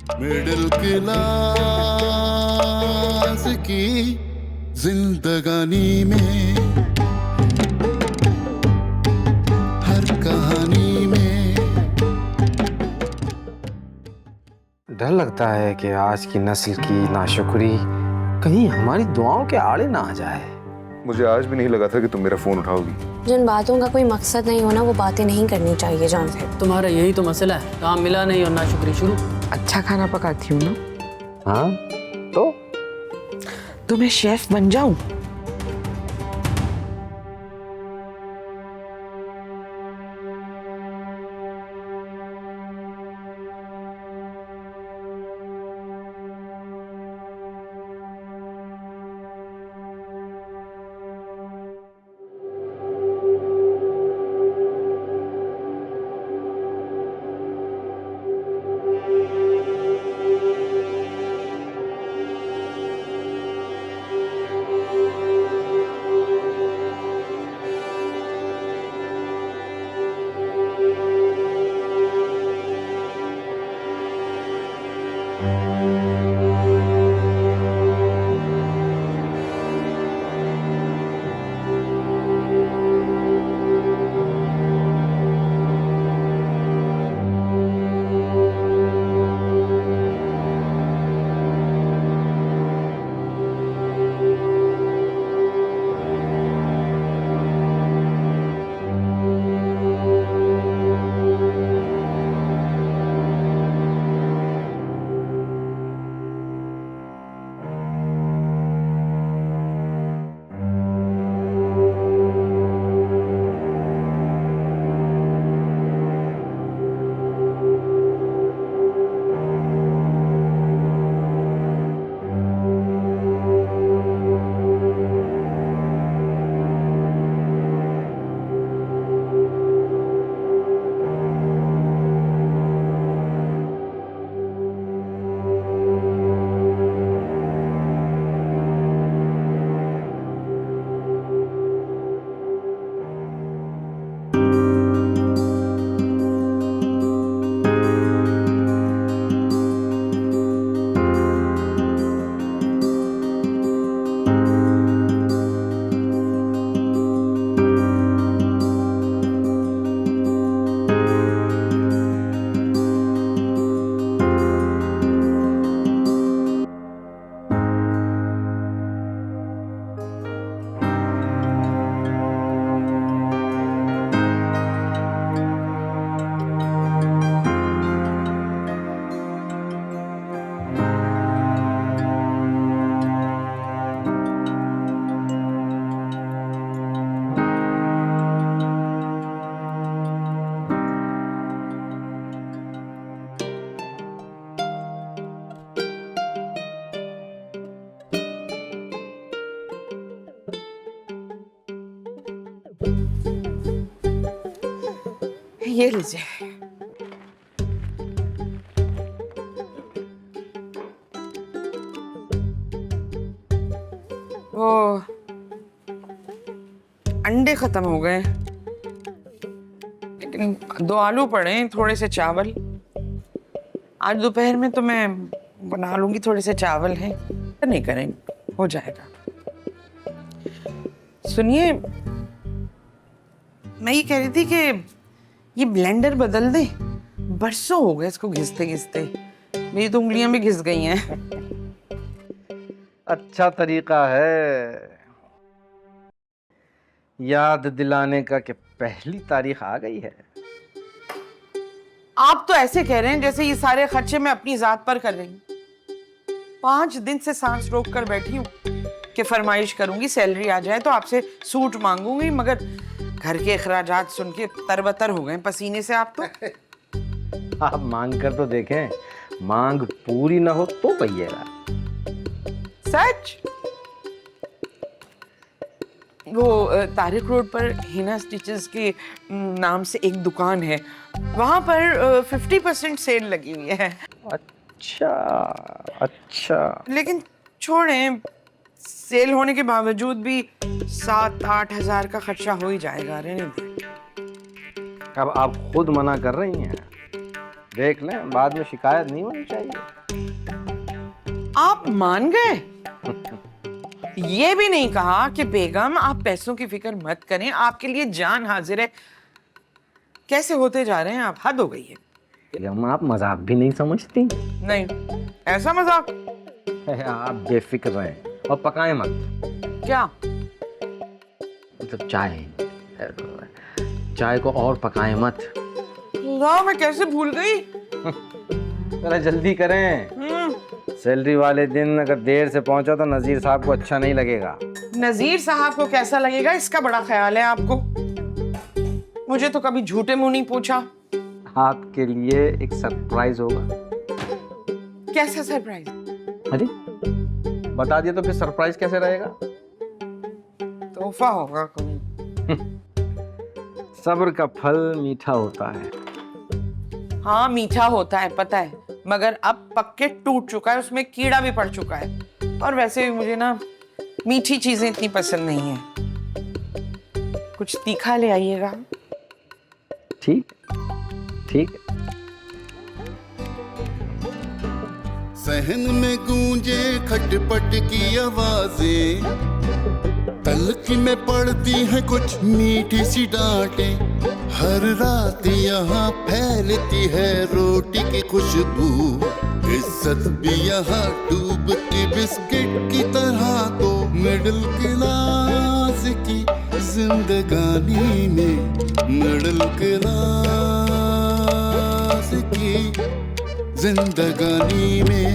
Middle class की जिंदगानी में, हर कहानी में। डर लगता है कि आज की नस्ल की नाशुक्री कहीं हमारी दुआओं के आड़े ना आ जाए। मुझे आज भी नहीं लगा था कि तुम मेरा फोन उठाओगी। जिन बातों का कोई मकसद नहीं होना वो बातें नहीं करनी चाहिए जानते। तुम्हारा यही तो मसला है, काम मिला नहीं और नाशुक्री शुरू। अच्छा खाना पकाती हूँ ना। हाँ तो मैं शेफ बन जाऊं? ये लीजिए। वो अंडे खत्म हो गए, लेकिन 2 आलू पड़े हैं, थोड़े से चावल। आज दोपहर में तो मैं बना लूंगी, थोड़े से चावल हैं, नहीं करेंगे, हो जाएगा। सुनिए, मैं ये कह रही थी कि ये ब्लेंडर बदल दे। बरसों हो गए इसको घिसते घिसते, मेरी तो उंगलियां भी घिस गई हैं। अच्छा तरीका है याद दिलाने का कि पहली तारीख आ गई है। आप तो ऐसे कह रहे हैं जैसे ये सारे खर्चे मैं अपनी जात पर कर रही हूँ। 5 दिन से सांस रोक कर बैठी हूँ कि फरमाइश करूंगी, सैलरी आ जाए तो आपसे सूट मांगूंगी, मगर घर के अखराजात सुन के तरबतर हो गए पसीने से आप तो। आप मांग कर तो देखें, मांग पूरी ना हो तो कहिएगा। सच? वो तारिक रोड पर हिना स्टिचेस के नाम से एक दुकान है, वहां पर 50% सेल लगी हुई है। अच्छा अच्छा। लेकिन छोड़ें, सेल होने के बावजूद भी 7-8 हजार का खर्चा हो ही जाएगा। रहने दे। अब आप खुद मना कर रही हैं। देख लें, बाद में शिकायत नहीं होनी चाहिए। आप मान गए? ये भी नहीं कहा कि बेगम आप पैसों की फिक्र मत करें, आपके लिए जान हाजिर है। कैसे होते जा रहे हैं आप, हद हो गई है। बेगम आप मजाक भी नहीं समझती। नहीं, ऐसा मजाक? आप बेफिक्र रहें और पकाएं मत। क्या? मतलब चाय को और पकाएं मत। वाह, मैं कैसे भूल गई। जरा जल्दी करें। सैलरी वाले दिन अगर देर से पहुंचा तो नजीर साहब को अच्छा नहीं लगेगा। नजीर साहब को कैसा लगेगा इसका बड़ा ख्याल है आपको। मुझे तो कभी झूठे मुंह नहीं पूछा। आपके लिए एक सरप्राइज होगा। कैसा सरप्राइज? अरे बता दिया तो फिर सरप्राइज कैसे रहेगा? तोहफा होगा कोई। सब्र का फल मीठा होता है। हाँ मीठा होता है पता है, मगर अब पक के टूट चुका है, उसमें कीड़ा भी पड़ चुका है। और वैसे भी मुझे ना मीठी चीजें इतनी पसंद नहीं है। कुछ तीखा ले आइएगा। ठीक ठीक है। सहन में गूंजे खटपट की आवाजें, तलखी में पड़ती है कुछ मीठी सी डांटें। हर रात यहाँ फैलती है रोटी की खुशबू, इज्जत भी यहाँ डूबती बिस्किट की तरह। तो मिडिल क्लास की जिंदगानी में, मिडिल क्लास की जिंदगानी में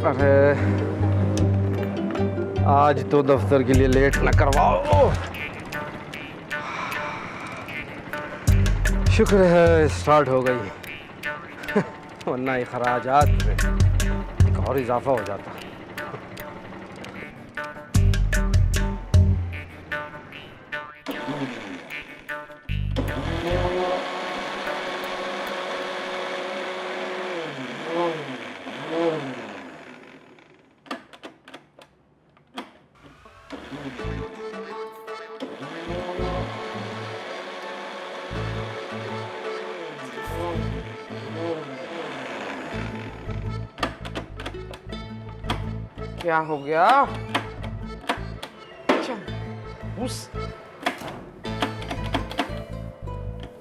अरे आज तो दफ्तर के लिए लेट न करवाओ। शुक्र है स्टार्ट हो गई, वरना खराजात में एक और इजाफा हो जाता। क्या हो गया?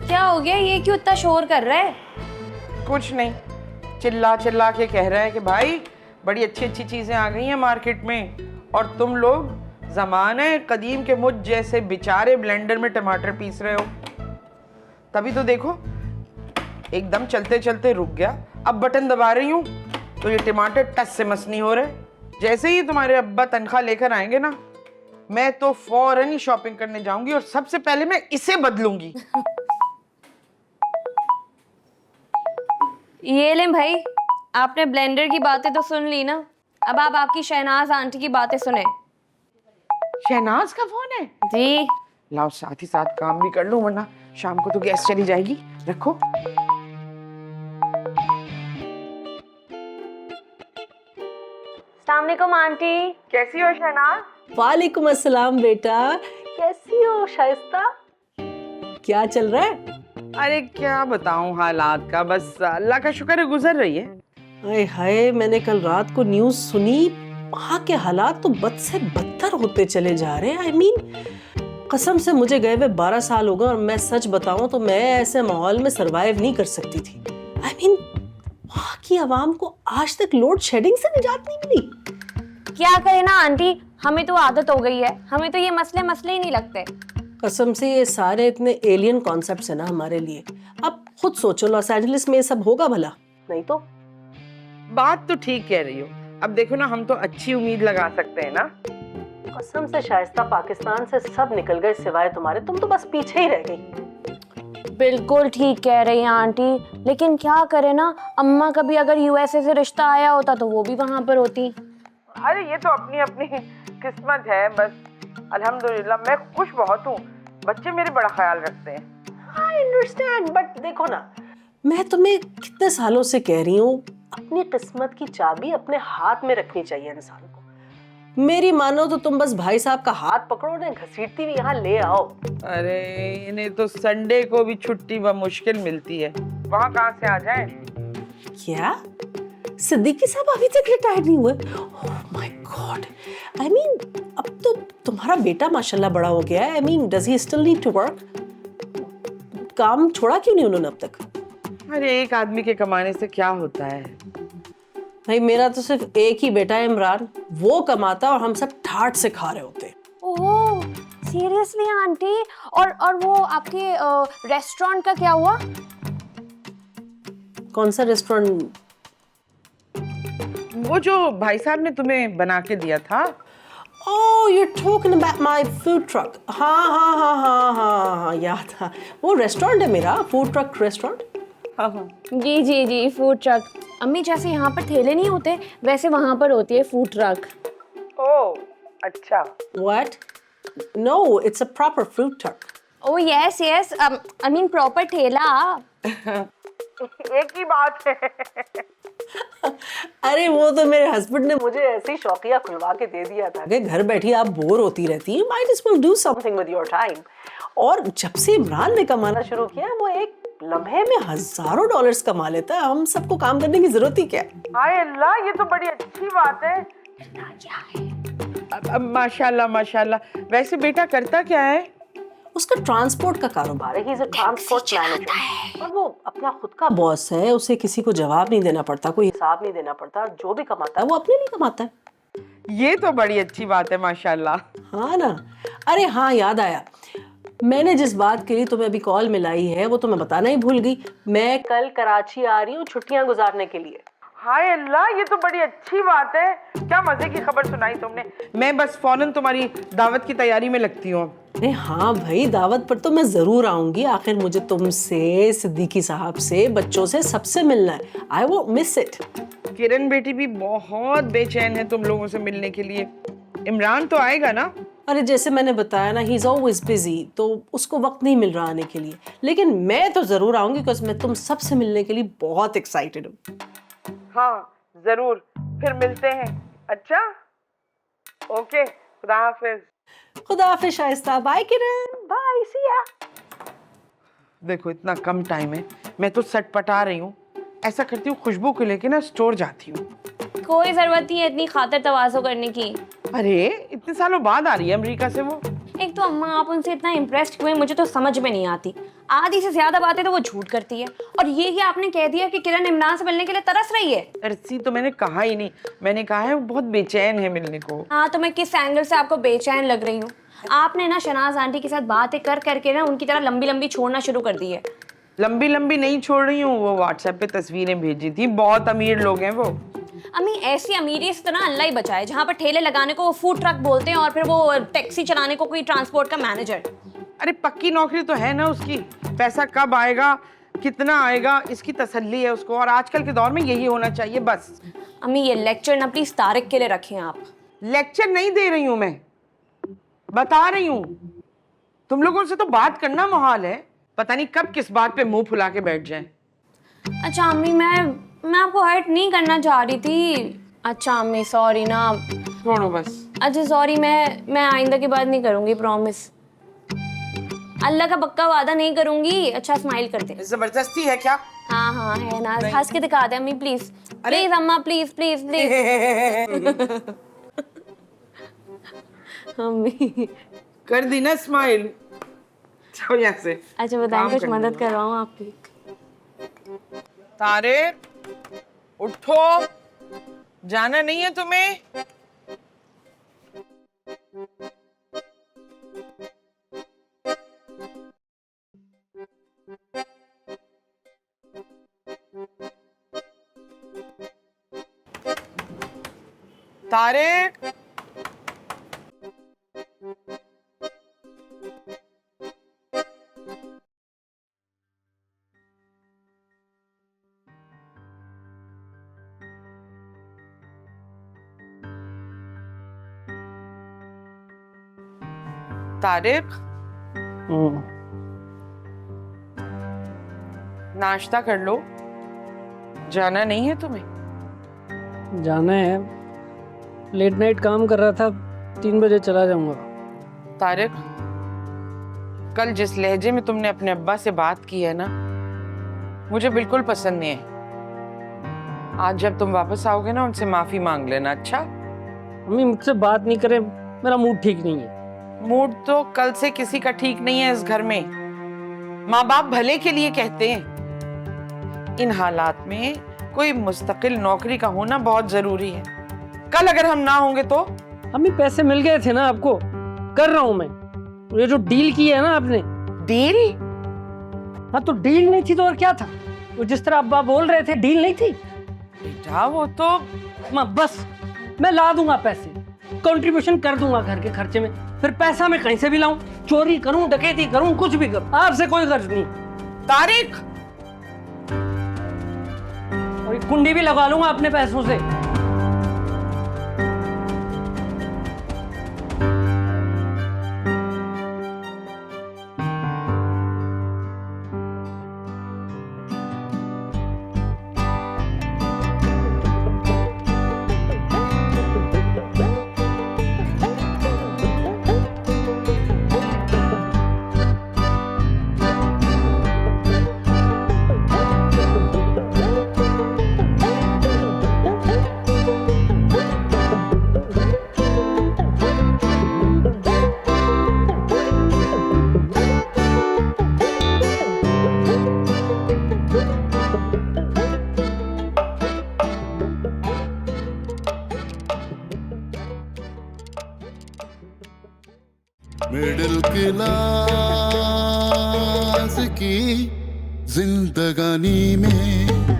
क्या हो गया? ये क्यों इतना शोर कर रहा है? कुछ नहीं, चिल्ला चिल्ला के कह रहा है कि भाई बड़ी अच्छी अच्छी चीजें आ गई हैं मार्केट में, और तुम लोग जमाने कदीम के मुझ जैसे बेचारे ब्लेंडर में टमाटर पीस रहे हो। तभी तो देखो एकदम चलते चलते रुक गया, अब बटन दबा रही हूँ तो ये टमाटर टस से मस नहीं हो रहे। जैसे ही तुम्हारे अब्बा तनख्वाह लेकर आएंगे ना, मैं तो फौरन ही शॉपिंग करने जाऊंगी और सबसे पहले मैं इसे बदलूंगी। ये ले भाई, आपने ब्लेंडर की बातें तो सुन ली ना, अब आप आपकी शहनाज आंटी की बातें सुने। शहनाज का फोन है? जी। लाओ साथ ही साथ काम भी कर लूं, वरना शाम को तो गैस चली जाएगी। रखो। अस्सलामुअलैकुम आंटी। कैसी हो शहनाज? वालेकुम अस्सलाम बेटा, कैसी हो शाइस्ता? क्या चल रहा है? अरे क्या बताऊं हालात का, बस अल्लाह का शुक्र है गुजर रही है। हाय हाय, मैंने कल रात को न्यूज़ सुनी, वहाँ के हालात तो बद से बदतर होते चले जा रहे हैं। आई मीन कसम से मुझे गए हुए 12 साल हो गए और मैं सच बताऊं तो मैं ऐसे माहौल में सरवाइव नहीं कर सकती थी। आई मीन वहाँ की आवाम को आज तक लोड शेडिंग से निजात नहीं मिली। क्या करें ना आंटी, हमें तो आदत हो गई है, हमें तो ये मसले ही नहीं लगते। कसम से ये सारे इतने एलियन कॉन्सेप्ट्स हैं ना हमारे लिए। अब खुद सोचो लॉस एंजलिस में ये सब होगा भला? नहीं तो बात तो ठीक कह रही हो। अब देखो ना, हम तो अच्छी उम्मीद लगा सकते हैं ना। कसम से शाइस्ता, पाकिस्तान से सब निकल गए सिवाय तुम्हारे, तुम तो बस पीछे ही रह गई। बिल्कुल ठीक कह रही हैं आंटी, लेकिन क्या करे ना, अम्मा कभी अगर यूएसए से रिश्ता आया होता तो वो भी वहां पर होती। अरे ये तो अपनी अपनी किस्मत है बस। अल्हम्दुलिल्लाह मैं खुश बहुत हूँ, बच्चे मेरे बड़ा ख्याल रखते हैं। आई अंडरस्टैंड, बट देखो ना, मैं तुम्हें कितने सालों से कह रही हूँ, अपनी किस्मत की चाबी अपने हाथ में रखनी चाहिए इंसान को। मेरी मानो तो तुम बस भाई साहब का हाथ पकड़ो, उन्हें घसीटती हुई यहाँ ले आओ। अरे इन्हें तो संडे को भी छुट्टी मुश्किल मिलती है, वहाँ कहाँ से आ जाए। क्या सिद्दीकी साहब अभी तक रिटायर्ड नहीं हुए? Oh my God, I mean अब तो तुम्हारा बेटा माशाल्लाह बड़ा हो गया है। I mean does he still need to work? काम छोड़ा क्यों नहीं उन्होंने अब तक? अरे एक आदमी के कमाने से क्या होता है। भाई मेरा तो सिर्फ एक ही बेटा है इमरान, वो कमाता और हम सब ठाट से खा रहे होते। ओह सीरियसली आंटी, और वो आपके रेस्टोरेंट का क्या हुआ? कौन सा रेस्टोरेंट? वो जो भाई साहब ने तुम्हें बना के दिया था। Oh, you're talking about my food truck. हाँ, याद था। वो रेस्टोरेंट है मेरा, फूड ट्रक रेस्टोरेंट। हाँ। जी फूड ट्रक। अम्मी जैसे यहाँ पर ठेले नहीं होते वैसे वहाँ पर होती है फूड ट्रक। ओह अच्छा। What? No, it's a proper food truck. Oh yes I mean proper ठेला। एक ही बात है। अरे वो तो मेरे हस्बैंड ने मुझे ऐसे ही शौकिया खुलवा के दे दिया था कि घर बैठी आप बोर होती रहती हैं, might as well do something with your time. और जब से इमरान ने कमाना शुरू किया, वो एक लम्हे में हजारों डॉलर्स कमा लेता है। हम सबको काम करने की जरूरत ही क्या है? हाय अल्लाह, ये तो बड़ी अच्छी बात है। अब माशाल्लाह माशाल्लाह। वैसे बेटा करता क्या है? उसका ट्रांसपोर्ट का कारोबार है। He's a transport manager। और वो अपना खुद का बॉस है, उसे किसी को जवाब नहीं देना पड़ता, कोई हिसाब नहीं देना पड़ता। जो भी कमाता है वो अपने लिए कमाता है। ये तो बड़ी अच्छी बात है माशाल्लाह। हाँ ना। अरे हाँ, याद आया, मैंने जिस बात के लिए तुम्हें अभी कॉल मिलाई है वो तुम्हें बताना ही भूल गई। मैं कल कराची आ रही हूँ छुट्टियां गुजारने के लिए। हाय अल्लाह, ये तो बड़ी अच्छी बात है। क्या मजे की खबर सुनाई तुमने। मैं बस फौरन तुम्हारी दावत की तैयारी में लगती हूँ। अरे हाँ भाई, दावत पर तो मैं जरूर आऊंगी। आखिर मुझे तुमसे, सिद्दीकी साहब से, बच्चों से, सबसे मिलना है। I won't miss it. Kiran बेटी भी बहुत बेचैन है तुम लोगों से मिलने के लिए। इमरान तो आएगा ना? अरे जैसे मैंने बताया ना, ही इज ऑलवेज बिजी, तो उसको वक्त नहीं मिल रहा आने के लिए। लेकिन मैं तो जरूर आऊंगी बिकॉज मैं तुम सबसे मिलने के लिए बहुत एक्साइटेड हूँ। हाँ जरूर, फिर मिलते हैं। अच्छा ओके, खुदा हाफिज। खुदा हाफिज शाइस्ता। बाय किरण, बाय, सी या। देखो इतना कम टाइम है, मैं तो सटपटा रही हूँ। ऐसा करती हूँ, खुशबू को लेके ना स्टोर जाती हूँ। कोई जरूरत नहीं है इतनी खातर तवाज़ो करने की। अरे इतने सालों बाद आ रही है अमेरिका से वो। एक तो अम्मा आप उनसे इतना इम्प्रेस्ड हुए, मुझे तो समझ में नहीं आती। आधी से ज्यादा बातें तो वो झूठ करती है। और ये कि आपने कह दिया कि किरण इमरान से मिलने के लिए तरस रही है। तरसी तो मैंने कहा ही नहीं, मैंने कहा है वो बहुत बेचैन है मिलने को। हाँ तो मैं किस एंगल से आपको बेचैन लग रही हूँ? आपने ना शनाज आंटी के साथ बातें कर करके ना उनकी तरह लंबी लंबी छोड़ना शुरू कर दी है। लंबी लंबी नहीं छोड़ रही हूँ, वो व्हाट्सएप पे तस्वीरें भेजी थी। बहुत अमीर लोग हैं वो। अम्मी ऐसी अमीरी से तो ना अल्लाह ही बचाए, जहाँ पर ठेले लगाने को वो फूड ट्रक बोलते हैं और फिर वो टैक्सी चलाने को कोई ट्रांसपोर्ट का मैनेजर। अरे पक्की नौकरी तो है ना उसकी। पैसा कब आएगा, कितना आएगा, इसकी तसल्ली है उसको। और आजकल के दौर में यही होना चाहिए बस। अम्मी ये लेक्चर ना प्लीज तारिक के लिए रखें आप। लेक्चर नहीं दे रही हूँ मैं, बता रही हूँ। तुम लोगों से तो बात करना मुहाल है, पता नहीं कब किस बात पे मुंह फुला के बैठ जाए। अच्छा अम्मी, मैं आपको हर्ट नहीं करना चाह रही थी। अच्छा अम्मी सॉरी ना। छोड़ो बस। अच्छा सॉरी, मैं आइंदा की बात नहीं करूंगी, प्रॉमिस। अल्लाह का पक्का वादा नहीं करूंगी। अच्छा स्माइल करते। जबरदस्ती है क्या? हाँ हाँ है ना, हंस के दिखा दे अम्मी प्लीज। प्लीज अम्मा, प्लीज प्लीज प्लीज। अम्मी कर दी ना स्माइल। चलो यहाँ से। अच्छा बताएं, कुछ मदद करवाऊँ आपकी? तारे उठो, जाना नहीं है तुम्हें? तारिक, तारिक, नाश्ता कर लो। जाना नहीं है तुम्हें? जाना है, लेट नाइट काम कर रहा था, 3 बजे चला जाऊंगा। तारिक, कल जिस लहजे में तुमने अपने अब्बा से बात की है ना, मुझे बिल्कुल पसंद नहीं है। आज जब तुम वापस आओगे ना, उनसे माफी मांग लेना। अच्छा? मम्मी मुझसे बात नहीं करे, मेरा मूड ठीक नहीं है। मूड तो कल से किसी का ठीक नहीं है इस घर में। माँ बाप भले के लिए कहते हैं। इन हालात में कोई मुस्तकिल नौकरी का होना बहुत जरूरी है। कल अगर हम ना होंगे तो? मम्मी पैसे मिल गए थे ना आपको, कर रहा हूं मैं। ये जो डील की है ना आपने। डील? हाँ तो डील नहीं थी तो और क्या था? वो जिस तरह अब्बा बोल रहे थे, डील नहीं थी? बेटा वो तो माँ बस, मैं ला दूंगा पैसे, कंट्रीब्यूशन कर दूंगा घर के खर्चे में। फिर पैसा मैं कहीं से भी लाऊं, चोरी करूं, डकैती करूं, कुछ भी करूं, आपसे कोई गर्ज नहीं। तारिक, और एक कुंडी भी लगा लूंगा अपने पैसों से। मिडिल क्लास की जिंदगानी में